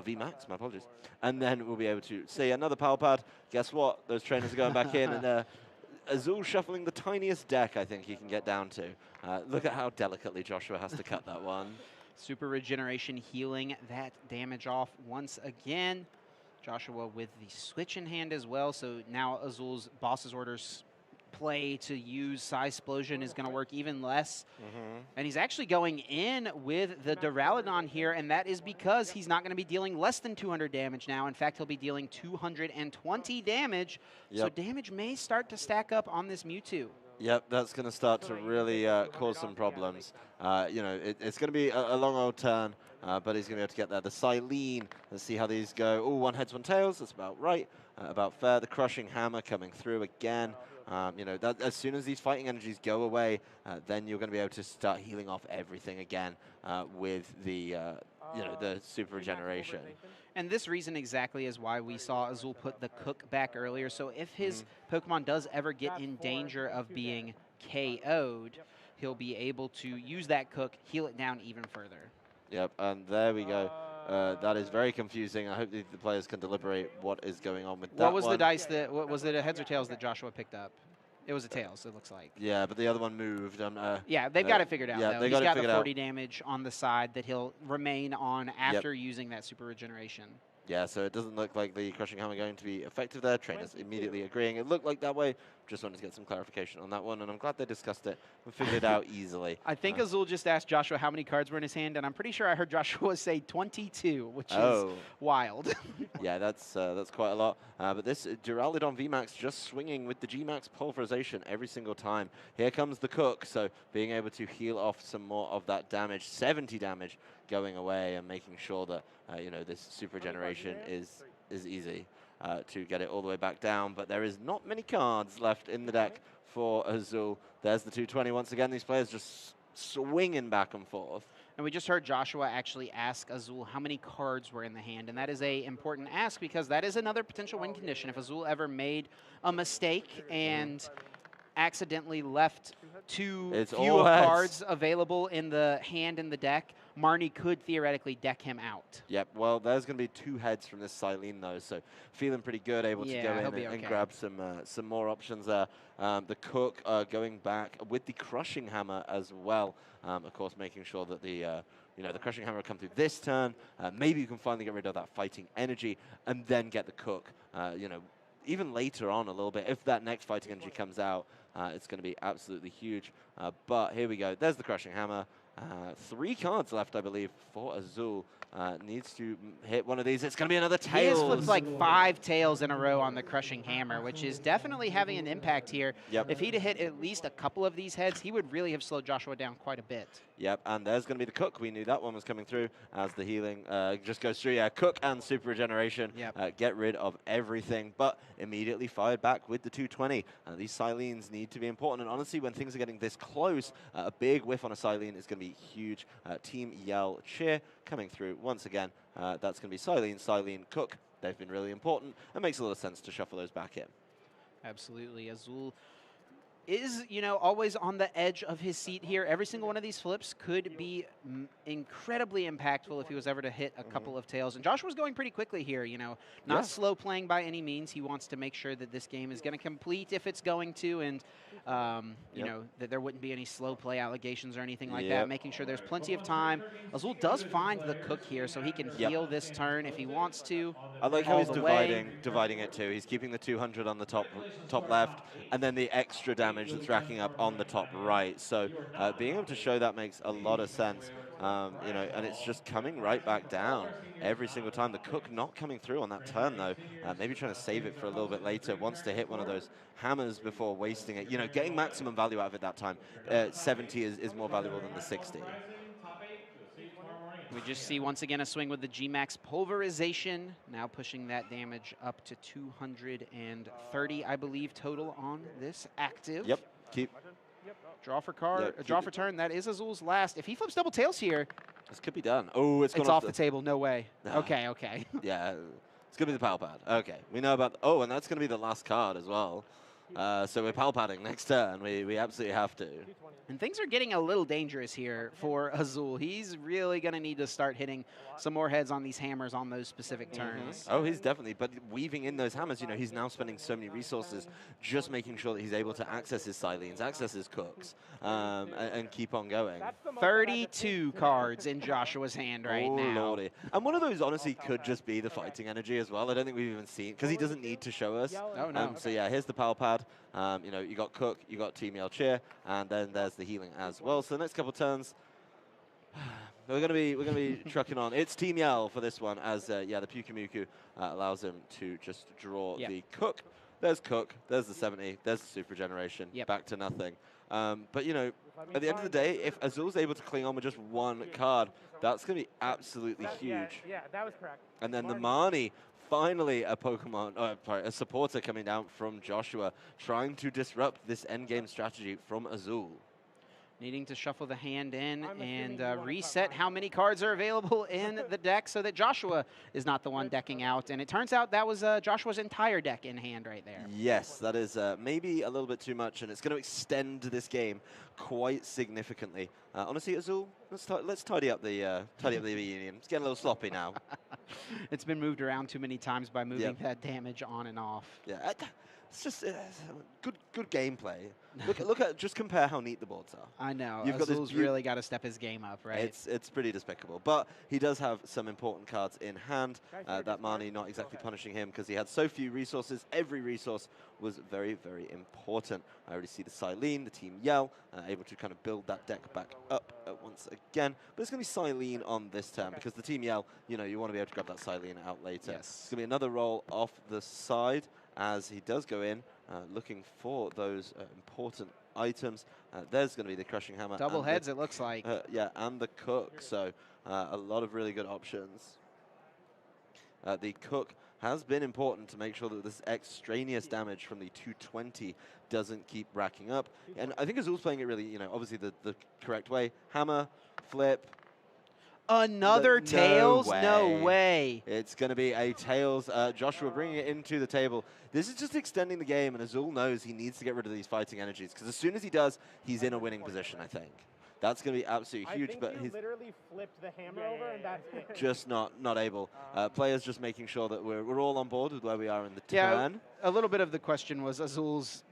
V-Max, my apologies. And then we'll be able to see another Power Pad. Guess what? Those trainers are going back in, and Azul shuffling the tiniest deck I think he can get down to. Look at how delicately Joshua has to cut that one. Super Regeneration healing that damage off once again. Joshua with the switch in hand as well, so now Azul's Boss's Orders play to use Psy-Splosion is going to work even less. And he's actually going in with the Duraludon here, and that is because he's not going to be dealing less than 200 damage now. In fact, he'll be dealing 220 damage, so damage may start to stack up on this Mewtwo. Yep, that's going to start to really cause some problems. You know, it's going to be a long old turn, but he's going to be able to get there. The Silene, let's see how these go. Oh, one heads, one tails. That's about right, about fair. The Crushing Hammer coming through again. You know, that as soon as these fighting energies go away, then you're going to be able to start healing off everything again with the the Super Regeneration. And this reason exactly is why we saw Azul put the Cook back earlier. So if his Pokemon does ever get in danger of being KO'd, he'll be able to use that Cook, heal it down even further. Yep, and there we go. That is very confusing. I hope the players can deliberate what is going on with that. What was the dice that, was it a heads or tails that Joshua picked up? It was a tails, it looks like. Yeah, but the other one moved. Yeah, they've got it figured out, though. He's got the 40 damage on the side that he'll remain on after using that Super Regeneration. Yeah, so it doesn't look like the Crushing Hammer going to be effective there. Trainers immediately agreeing. It looked like that way. Just wanted to get some clarification on that one, and I'm glad they discussed it and figured it out easily. I think Azul just asked Joshua how many cards were in his hand, and I'm pretty sure I heard Joshua say 22, which is wild. Yeah, that's quite a lot. But this Duraludon VMAX just swinging with the G-Max Pulverization every single time. Here comes the Cook, so being able to heal off some more of that damage, 70 damage going away, and making sure that you know, this Super Regeneration is easy to get it all the way back down. But there is not many cards left in the deck for Azul. There's the 220 once again. These players just swinging back and forth. And we just heard Joshua actually ask Azul how many cards were in the hand, and that is a important ask because that is another potential win condition. If Azul ever made a mistake and accidentally left too It's few all of heads. cards available in the hand and the deck, Marnie could theoretically deck him out. Yep, well, there's going to be 2 heads from this Silene, though, so feeling pretty good, able to Yeah, go he'll in be and okay. grab some more options there. The Cook going back with the Crushing Hammer as well, of course, making sure that the Crushing Hammer will come through this turn. Maybe you can finally get rid of that fighting energy and then get the Cook, even later on a little bit. If that next fighting energy comes out, it's going to be absolutely huge. But here we go. There's the Crushing Hammer. 3 cards left, I believe, for Azul. Needs to hit one of these. It's going to be another He has Tails. flipped like 5 tails in a row on the Crushing Hammer, which is definitely having an impact here. Yep. If he'd have hit at least a couple of these heads, he would really have slowed Joshua down quite a bit. Yep, and there's going to be the Cook. We knew that one was coming through as the healing just goes through. Yeah, Cook and Super Regeneration. Yep. Get rid of everything, but immediately fired back with the 220. These Silenes need to be important, and honestly, when things are getting this close, a big whiff on a Silene is going to be huge. Team Yell Cheer coming through once again. That's going to be Silene, Cook. They've been really important. It makes a lot of sense to shuffle those back in. Absolutely. Azul is, always on the edge of his seat here. Every single one of these flips could be incredibly impactful if he was ever to hit a couple of tails. And Joshua's going pretty quickly here, not slow playing by any means. He wants to make sure that this game is going to complete if it's going to, and, that there wouldn't be any slow play allegations or anything like that, making sure there's plenty of time. Azul does find the Cook here, so he can heal this turn if he wants to. I like how he's dividing it too. He's keeping the 200 on the top left, and then the extra damage that's racking up on the top right. So being able to show that makes a lot of sense. And it's just coming right back down every single time. The Cook not coming through on that turn, though. Maybe trying to save it for a little bit later. Wants to hit one of those hammers before wasting it. Getting maximum value out of it that time. 70 is more valuable than the 60. We just see once again a swing with the G-Max Pulverization, now pushing that damage up to 230, I believe, total on this active. Yep, keep. Draw for card, draw for turn. That is Azul's last. If he flips double tails here, this could be done. Oh, it's off the table. No way. Nah. Okay. Yeah, it's going to be the Pal Pad. Okay, we know about. And that's going to be the last card as well. So we're Pal Padding next turn. We absolutely have to. And things are getting a little dangerous here for Azul. He's really going to need to start hitting some more heads on these hammers on those specific turns. Oh, he's definitely. But weaving in those hammers, he's now spending so many resources just making sure that he's able to access his Silenes, access his Cooks, and keep on going. 32 cards in Joshua's hand right now. Oh, lordy. And one of those, honestly, could just be the fighting energy as well. I don't think we've even seen, because he doesn't need to show us. Oh, no. So, yeah, here's the Pal Pad. You got Cook, you got Team Yell Cheer, and then there's the healing as well. So the next couple turns, we're gonna be trucking on. It's Team Yell for this one, as the Pyukumuku allows him to just draw the Cook. There's Cook. There's the 70. There's the Super Generation. Back to nothing. But at the end of the day, if Azul's able to cling on with just one card, that's gonna be absolutely huge. Yeah, that was correct. And then the Marnie. Finally, a supporter coming down from Joshua, trying to disrupt this endgame strategy from Azul. Needing to shuffle the hand in and reset how many cards are available in the deck so that Joshua is not the one decking out. And it turns out that was Joshua's entire deck in hand right there. Yes, that is maybe a little bit too much, and it's going to extend this game quite significantly. Honestly, Azul, let's tidy up the reunion. It's getting a little sloppy now. It's been moved around too many times by moving that damage on and off. Yeah, it's just good gameplay. Look at just compare how neat the boards are. I know. Azul's really got to step his game up, right? It's pretty despicable, but he does have some important cards in hand. That Marnie not exactly punishing him because he had so few resources. Every resource was very, very important. I already see the Silene, the Team Yell, able to kind of build that deck back up once again. But it's going to be Silene on this turn because the Team Yell, you want to be able to grab that Silene out later. Yes. It's going to be another roll off the side as he does go in, looking for those important items. There's going to be the Crushing Hammer. Double heads, it looks like. And the Cook. So a lot of really good options. The Cook has been important to make sure that this extraneous damage from the 220 doesn't keep racking up. And I think Azul's playing it really, obviously the correct way. Hammer, flip. Another No Tails? way. No way. It's going to be a Tails. Joshua bringing it into the table. This is just extending the game, and Azul knows he needs to get rid of these fighting energies, because as soon as he does, he's in a winning position, I think. That's going to be absolutely huge, but he's literally flipped the hammer over, and that's it. just not able. Players just making sure that we're all on board with where we are in the Yeah, turn. a little bit of the question was Azul's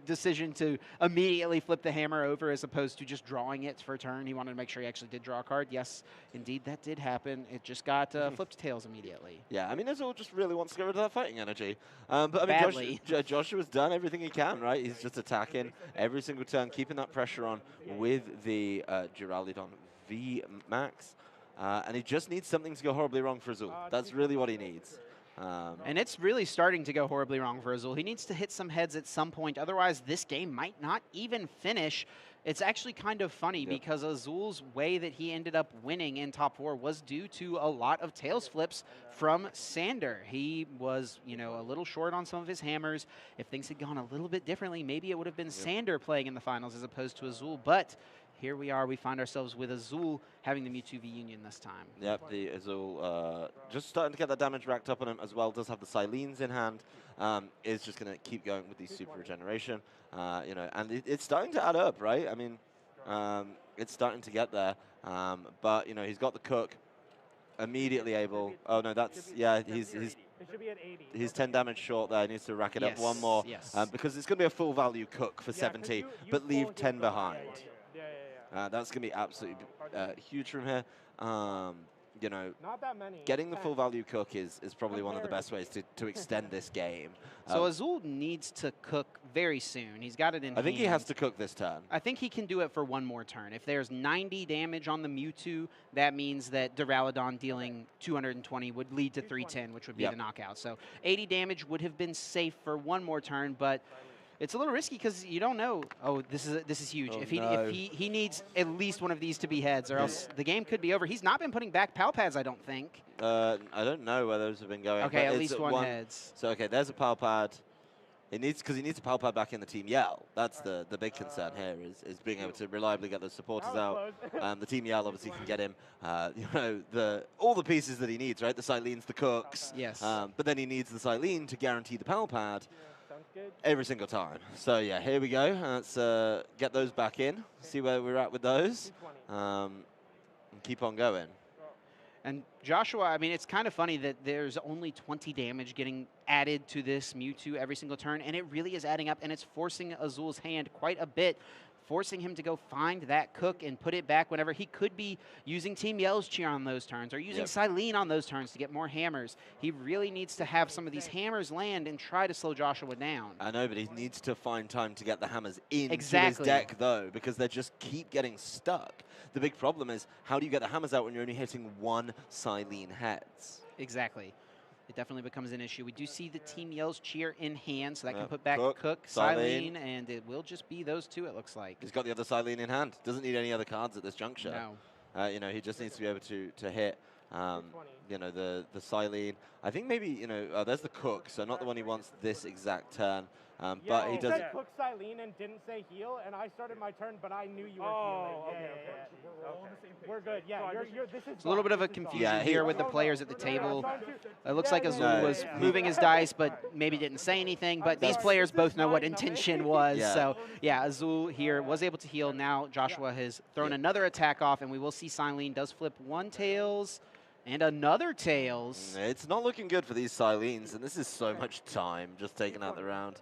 decision to immediately flip the hammer over as opposed to just drawing it for a turn. He wanted to make sure he actually did draw a card. Yes, indeed, that did happen. It just got flipped to Tails immediately. Yeah, I mean, Azul just really wants to get rid of that fighting energy. But I mean, Joshua's done everything he can, right? He's just attacking every single turn, keeping that pressure on with the Duraludon V Max. And he just needs something to go horribly wrong for Azul. That's really what he needs. And it's really starting to go horribly wrong for Azul. He needs to hit some heads at some point. Otherwise, this game might not even finish. It's actually kind of funny because Azul's way that he ended up winning in top 4 was due to a lot of Tails flips from Sander. He was, you know, a little short on some of his hammers. If things had gone a little bit differently, maybe it would have been Sander playing in the finals as opposed to Azul. But here we are. We find ourselves with Azul having the Mewtwo V Union this time. Yep, the Azul just starting to get that damage racked up on him as well. Does have the Silenes in hand. Is just going to keep going with the super regeneration. You know, and it's starting to add up, right? I mean, it's starting to get there. But you know, he's got the Cook immediately able. Oh no, that's he's 10 damage short there. He needs to rack it up one more because it's going to be a full value Cook for 70, but leave 10 behind. That's going to be absolutely huge from here. You know, getting the full value Cook is probably one of the best ways to extend this game. So Azul needs to Cook very soon. He's got it in I think he has to Cook this turn. I think he can do it for one more turn. If there's 90 damage on the Mewtwo, that means that Duraludon dealing 220 would lead to 310, which would be the knockout. So 80 damage would have been safe for one more turn, but it's a little risky because you don't know. Oh, this is huge. If he needs at least one of these to be heads, or else the game could be over. He's not been putting back Pal Pads, I don't think. I don't know where those have been going. Okay, at least one heads. So okay, there's a Pal Pad. He needs a Pal Pad back in the Team Yell. That's the big concern here is being able to reliably get those supporters out. The Team Yell obviously can get him, you know, all the pieces that he needs, right? The Silenes, the Cooks. Yes. But then he needs the Silene to guarantee the Pal Pad. Every single time. So yeah, here we go. Let's get those back in, see where we're at with those, and keep on going. And Joshua, I mean, it's kind of funny that there's only 20 damage getting added to this Mewtwo every single turn, and it really is adding up, and it's forcing Azul's hand quite a bit, forcing him to go find that Cook and put it back whenever he could be using Team Yell's Cheer on those turns or using Silene on those turns to get more hammers. He really needs to have some of these hammers land and try to slow Joshua down. I know, but he needs to find time to get the hammers into his deck, though, because they just keep getting stuck. The big problem is, how do you get the hammers out when you're only hitting one Silene heads? Exactly. It definitely becomes an issue. We do see the Team Yell's Cheer in hand, so that can put back Cook, Silene, and it will just be those two, it looks like. He's got the other Silene in hand. Doesn't need any other cards at this juncture. No. You know, he just needs to be able to hit, you know, the Silene. I think maybe, you know, there's the Cook, so not the one he wants this exact turn. But he does. Cook Silene and didn't say heal, and I started my turn, but I knew you were healing. We're good. Yeah, this is It's a little bit of a confusion here with the players at the table. It looks like Azul was moving his dice, but maybe didn't say anything. But these players both know what intention was. So, yeah, Azul here was able to heal. Now Joshua has thrown another attack off, and we will see Silene does flip one Tails and another Tails. It's not looking good for these Silenes, and this is so much time just taking out the round.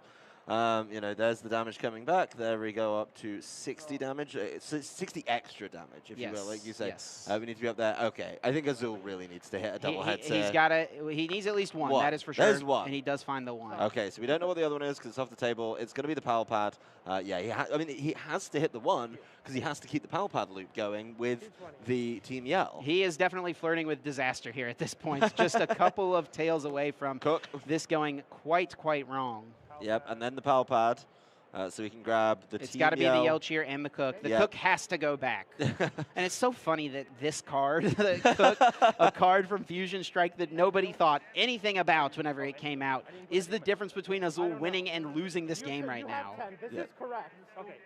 You know, there's the damage coming back. There we go up to 60 damage. It's 60 extra damage, if you will, like you say. We need to be up there. Okay, I think Azul really needs to hit a double head. He needs at least one. That is for sure. There's one. And he does find the one. Okay, so we don't know what the other one is because it's off the table. It's going to be the Pal Pad. Yeah, I mean, he has to hit the one because he has to keep the Pal Pad loop going with the Team Yell. He is definitely flirting with disaster here at this point. Just a couple of tails away from this going quite wrong. Yep, and then the Pal Pad, so we can grab the It's got to be the Yell Cheer and the Cook. The Cook has to go back. And it's so funny that this card, the Cook, a card from Fusion Strike that nobody thought anything about whenever it came out, is the difference between Azul winning and losing this game right now. This is correct. Okay.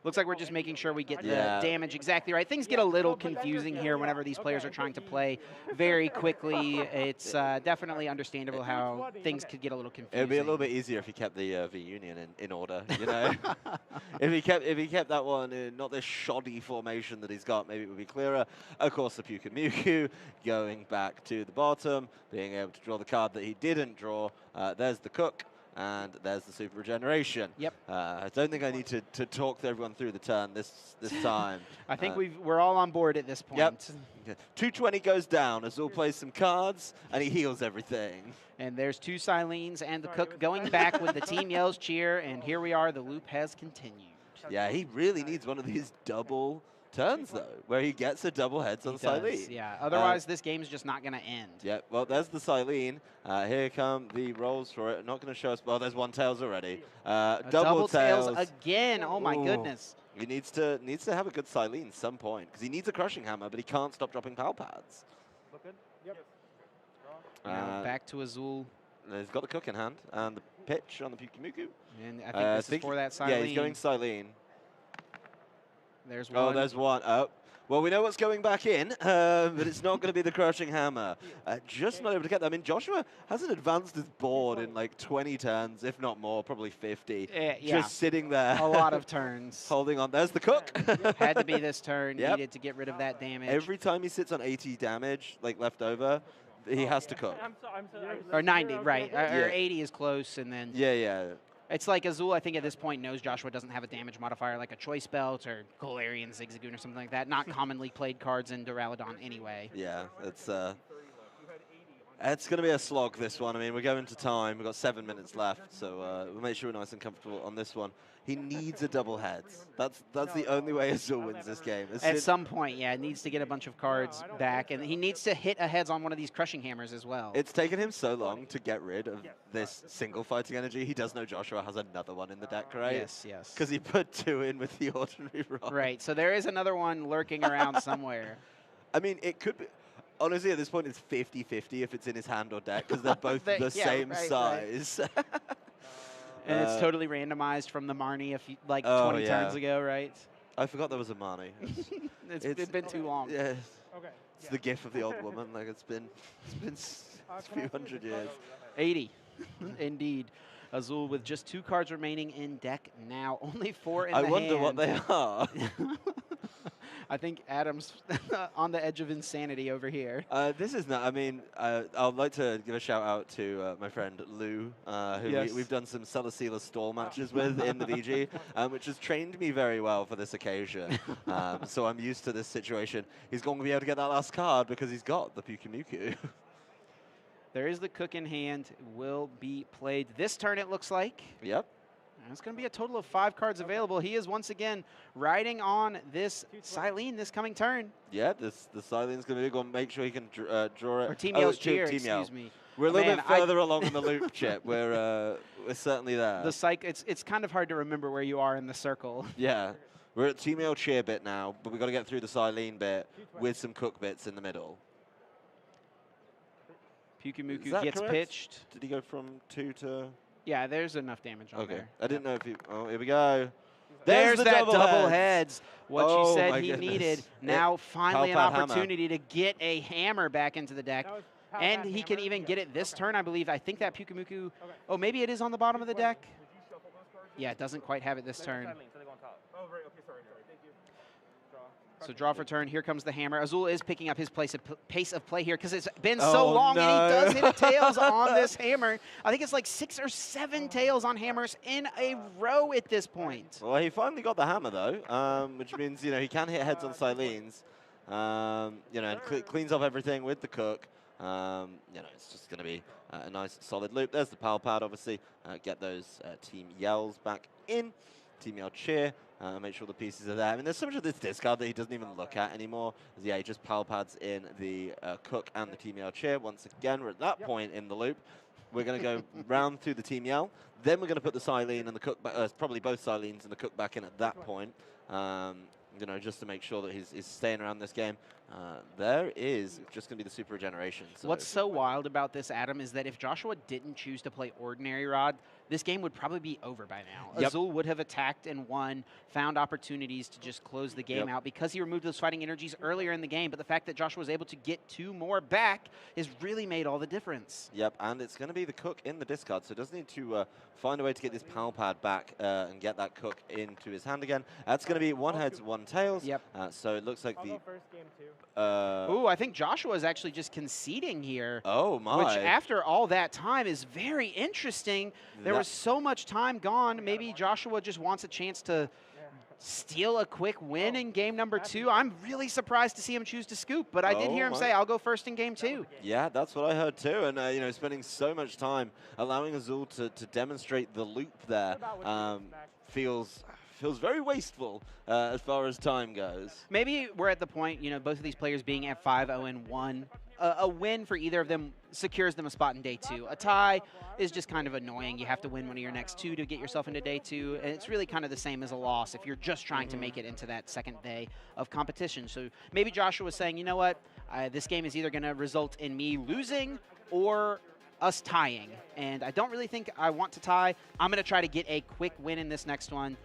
Looks like we're just making sure we get the Yeah. damage exactly right. Things get a little confusing here whenever these players are trying to play very quickly. It's definitely understandable how things could get a little confusing. It'd be a little bit easier if he kept the V Union in order, you know. if he kept that one in not this shoddy formation that he's got, maybe it would be clearer. Of course, the Pukamuku going back to the bottom, being able to draw the card that he didn't draw. There's the Cook. And there's the super regeneration. Yep. I don't think I need to talk to everyone through the turn this time. I think we're all on board at this point. Yep. 220 goes down. Azul plays some cards, and he heals everything. And there's 2 Silenes and the Cook going back with the team yells cheer, and here we are. The loop has continued. Yeah, he really needs one of these double turns, though, where he gets a double heads on Silene. Yeah, otherwise this game's just not going to end. Yeah, well, there's the Silene. Here come the rolls for it. Not going to show us. Well, there's one tails already. Double tails again. Oh, my Ooh. Goodness. He needs to have a good Silene some point, because he needs a crushing hammer, but he can't stop dropping pal pads. Look good? Yep. Now back to Azul. He's got the Cook in hand, and the pitch on the Pukamuku. And I think this is for that Silene. Yeah, he's going Silene. There's one. Oh, there's one. Oh. Well, we know what's going back in, but it's not going to be the crushing hammer. Just not able to get that. I mean, Joshua hasn't advanced his board in like 20 turns, if not more, probably 50. Yeah. Just sitting there. A lot of turns. Holding on. There's the Cook. Had to be this turn. Yep. Needed to get rid of that damage. Every time he sits on 80 damage, like left over, he has to Cook. Or 90, right. Or 80 is close, and then... Yeah. It's like Azul, I think, at this point knows Joshua doesn't have a damage modifier like a Choice Belt or Galarian Zigzagoon or something like that. Not commonly played cards in Duraludon anyway. Yeah, it's going to be a slog, this one. I mean, we're going to time. We've got 7 minutes left, so we'll make sure we're nice and comfortable on this one. He needs a double heads. That's the only way Azul wins this game. At some point, yeah, it needs to get a bunch of cards back, and he needs to hit a heads on one of these crushing hammers as well. It's taken him so long to get rid of this single fighting energy. He does know Joshua has another one in the deck, right? Yes. Because he put 2 in with the ordinary rock. Right, so there is another one lurking around somewhere. I mean, it could be... Honestly, at this point, it's 50-50 if it's in his hand or deck, because they're both the same size. Right. And it's totally randomized from the Marnie like 20 turns ago, right? I forgot there was a Marnie. It's been too long. Yeah. Okay. It's the gif of the old woman. Like it's been a few hundred years. 80, indeed. Azul with just 2 cards remaining in deck now. Only 4 in the hand. I wonder what they are. I think Adam's on the edge of insanity over here. This is not, I mean, I'd like to give a shout out to my friend Lou, who we've done some Celesteela stall matches with in the VG, which has trained me very well for this occasion. So I'm used to this situation. He's going to be able to get that last card because he's got the Pukamuku. There is the Cook in hand. Will be played this turn, it looks like. Yep. It's going to be a total of 5 cards available. He is once again riding on this Silene this coming turn. Yeah, the Silene's going to make sure he can draw it. Or Team Yell's Cheer, excuse me. We're a little bit further along in the loop, Chip. We're certainly there. It's kind of hard to remember where you are in the circle. Yeah. We're at Team Yell Cheer bit now, but we've got to get through the Silene bit with some Cook bits in the middle. Pukamuku gets pitched. Did he go from 2 to... Yeah, there's enough damage on there. I didn't know if he... Oh, here we go. There's that double heads. What you said he goodness. needed. Now finally an opportunity to get a hammer back into the deck. And he can even get it this turn, I believe. I think that Pukamuku... Oh, maybe it is on the bottom of the deck? Yeah, it doesn't quite have it this turn. So draw for turn. Here comes the hammer. Azul is picking up his pace of play here because it's been so long, and he does hit a tails on this hammer. I think it's like 6 or 7 tails on hammers in a row at this point. Well, he finally got the hammer, though, which means, he can hit heads on Silenes. And cleans off everything with the Cook. It's just going to be a nice, solid loop. There's the pal pad, obviously. Get those Team Yells back in. Team Yell Cheer. Make sure the pieces are there. I mean, there's so much of this discard that he doesn't even look at anymore. Yeah, he just pal pads in the Cook and the Team Yell Cheer. Once again, we're at that point in the loop. We're going to go round through the Team Yell. Then we're going to put the Silene and the Cook back, probably both Silenes and the Cook back in at that point. Just to make sure that he's staying around this game. There is just going to be the super regeneration. So What's so wild about this, Adam, is that if Joshua didn't choose to play Ordinary Rod, this game would probably be over by now. Yep. Azul would have attacked and won, found opportunities to just close the game out because he removed those fighting energies earlier in the game. But the fact that Joshua was able to get 2 more back has really made all the difference. Yep, and it's going to be the Cook in the discard, so does need to find a way to get this Pal Pad back and get that Cook into his hand again. That's going to be 1 heads, 1 tails. Yep. So it looks like I'll the... go first game 2. Ooh, I think Joshua is actually just conceding here. Oh, my. Which, after all that time, is very interesting. There was so much time gone. Maybe Joshua just wants a chance to steal a quick win in game number 2. I'm really surprised to see him choose to scoop, but I did hear him say, I'll go first in game 2. Yeah, that's what I heard too. And, you know, spending so much time allowing Azul to demonstrate the loop there feels very wasteful as far as time goes. Maybe we're at the point, you know, both of these players being at 5-0-1. A win for either of them secures them a spot in day 2. A tie is just kind of annoying. You have to win one of your next 2 to get yourself into day 2, and it's really kind of the same as a loss if you're just trying to make it into that second day of competition. So maybe Joshua was saying, you know what, this game is either going to result in me losing or us tying, and I don't really think I want to tie. I'm going to try to get a quick win in this next one.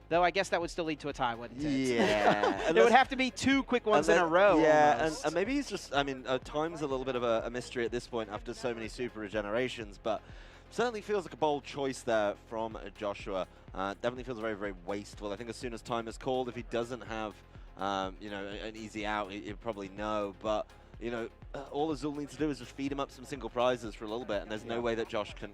Though I guess that would still lead to a tie, wouldn't it? Yeah. There would have to be 2 quick ones in a row. Yeah, and maybe he's just, I mean, time's a little bit of a mystery at this point after so many super regenerations, but certainly feels like a bold choice there from Joshua. Definitely feels very, very wasteful. I think as soon as time is called, if he doesn't have, you know, an easy out, he'll probably know, but, you know, all Azul needs to do is just feed him up some single prizes for a little bit, and there's no way that Josh can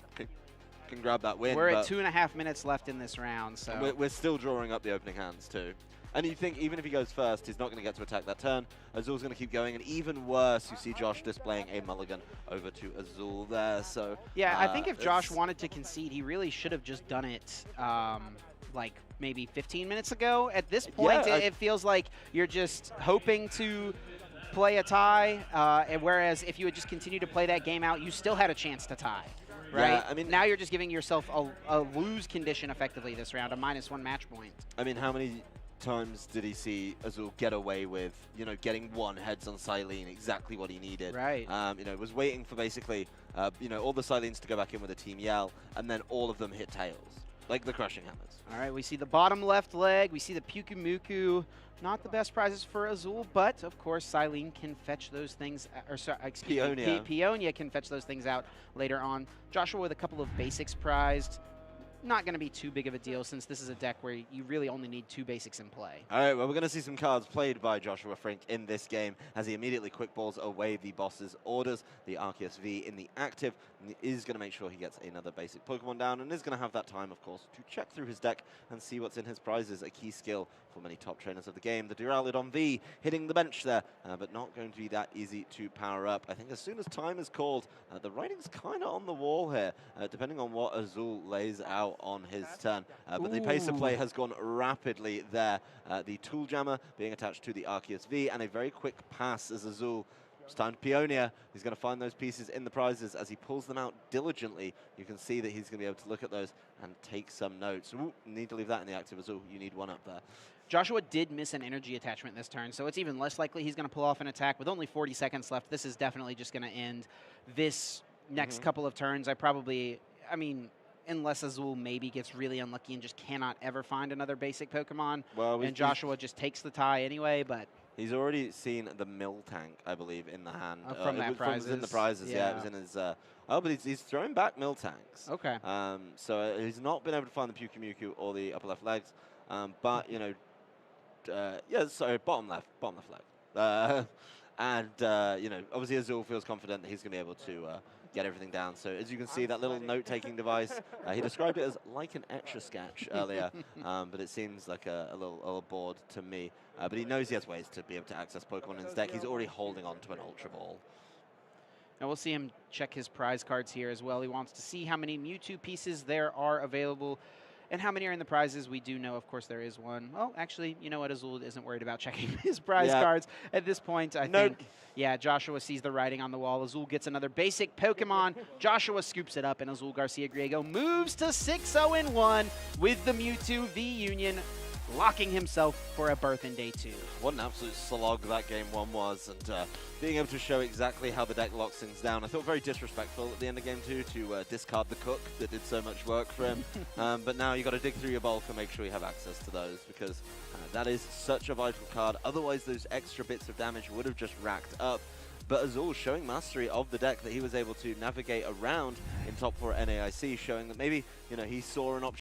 grab that win. We're at 2.5 minutes left in this round, so we're still drawing up the opening hands too. And you think even if he goes first, he's not going to get to attack that turn. Azul's going to keep going, and even worse, you see Josh displaying a mulligan over to Azul there. So yeah, I think if Josh wanted to concede, he really should have just done it like maybe 15 minutes ago. At this point, it feels like you're just hoping to play a tie, and whereas if you had just continued to play that game out, you still had a chance to tie. Right? Yeah, I mean, now you're just giving yourself a lose condition effectively this round, a -1 match point. I mean, how many times did he see Azul get away with, you know, getting 1 heads on Silene, exactly what he needed? Right. You know, was waiting for basically, you know, all the Silenes to go back in with a team yell, and then all of them hit tails, like the Crushing Hammers. All right, we see the bottom left leg. We see the Pyukumuku. Not the best prizes for Azul, but of course Silene can fetch those things, or sorry, excuse me, Peonia can fetch those things out later on. Joshua with a couple of basics prized. Not going to be too big of a deal since this is a deck where you really only need 2 basics in play. All right, well, we're going to see some cards played by Joshua Frink in this game as he immediately quick balls away the boss's orders. The Arceus V in the active, and he is going to make sure he gets another basic Pokemon down, and is going to have that time, of course, to check through his deck and see what's in his prizes, a key skill for many top trainers of the game. The Duraludon V hitting the bench there, but not going to be that easy to power up. I think as soon as time is called, the writing's kind of on the wall here, depending on what Azul lays out on his turn. But the pace of play has gone rapidly there. The Tool Jammer being attached to the Arceus V, and a very quick pass as Azul. It's time to Peonia. He's going to find those pieces in the prizes as he pulls them out diligently. You can see that he's going to be able to look at those and take some notes. Ooh, need to leave that in the active Azul. You need 1 up there. Joshua did miss an energy attachment this turn, so it's even less likely he's going to pull off an attack. With only 40 seconds left, this is definitely just going to end this next couple of turns. I mean, unless Azul maybe gets really unlucky and just cannot ever find another basic Pokemon, and Joshua just takes the tie anyway, but... He's already seen the Miltank, I believe, in the hand. From that prizes. In the prizes, yeah. It was in his... oh, but he's throwing back Miltanks. Okay. So he's not been able to find the Pyukumuku or the upper left legs. But, you know... yeah, sorry, bottom left leg. You know, obviously Azul feels confident that he's going to be able to get everything down. So as you can see, that little note-taking device, he described it as like an Etch-a-Sketch earlier, but it seems like a little board to me. But he knows he has ways to be able to access Pokemon in his deck. He's already holding on to an Ultra Ball. And we'll see him check his prize cards here as well. He wants to see how many Mewtwo pieces there are available and how many are in the prizes. We do know, of course, there is 1. Well, actually, you know what? Azul isn't worried about checking his prize cards at this point. I think, yeah, Joshua sees the writing on the wall. Azul gets another basic Pokemon. Joshua scoops it up, and Azul Garcia Griego moves to 6-0-1 with the Mewtwo V Union. locking himself for a berth in day 2. What an absolute slog that game 1 was, and being able to show exactly how the deck locks things down. I thought very disrespectful at the end of game 2 to discard the cook that did so much work for him. But now you got to dig through your bulk and make sure you have access to those, because that is such a vital card. Otherwise, those extra bits of damage would have just racked up. But Azul showing mastery of the deck that he was able to navigate around in top 4 NAIC, showing that maybe, you know, he saw an option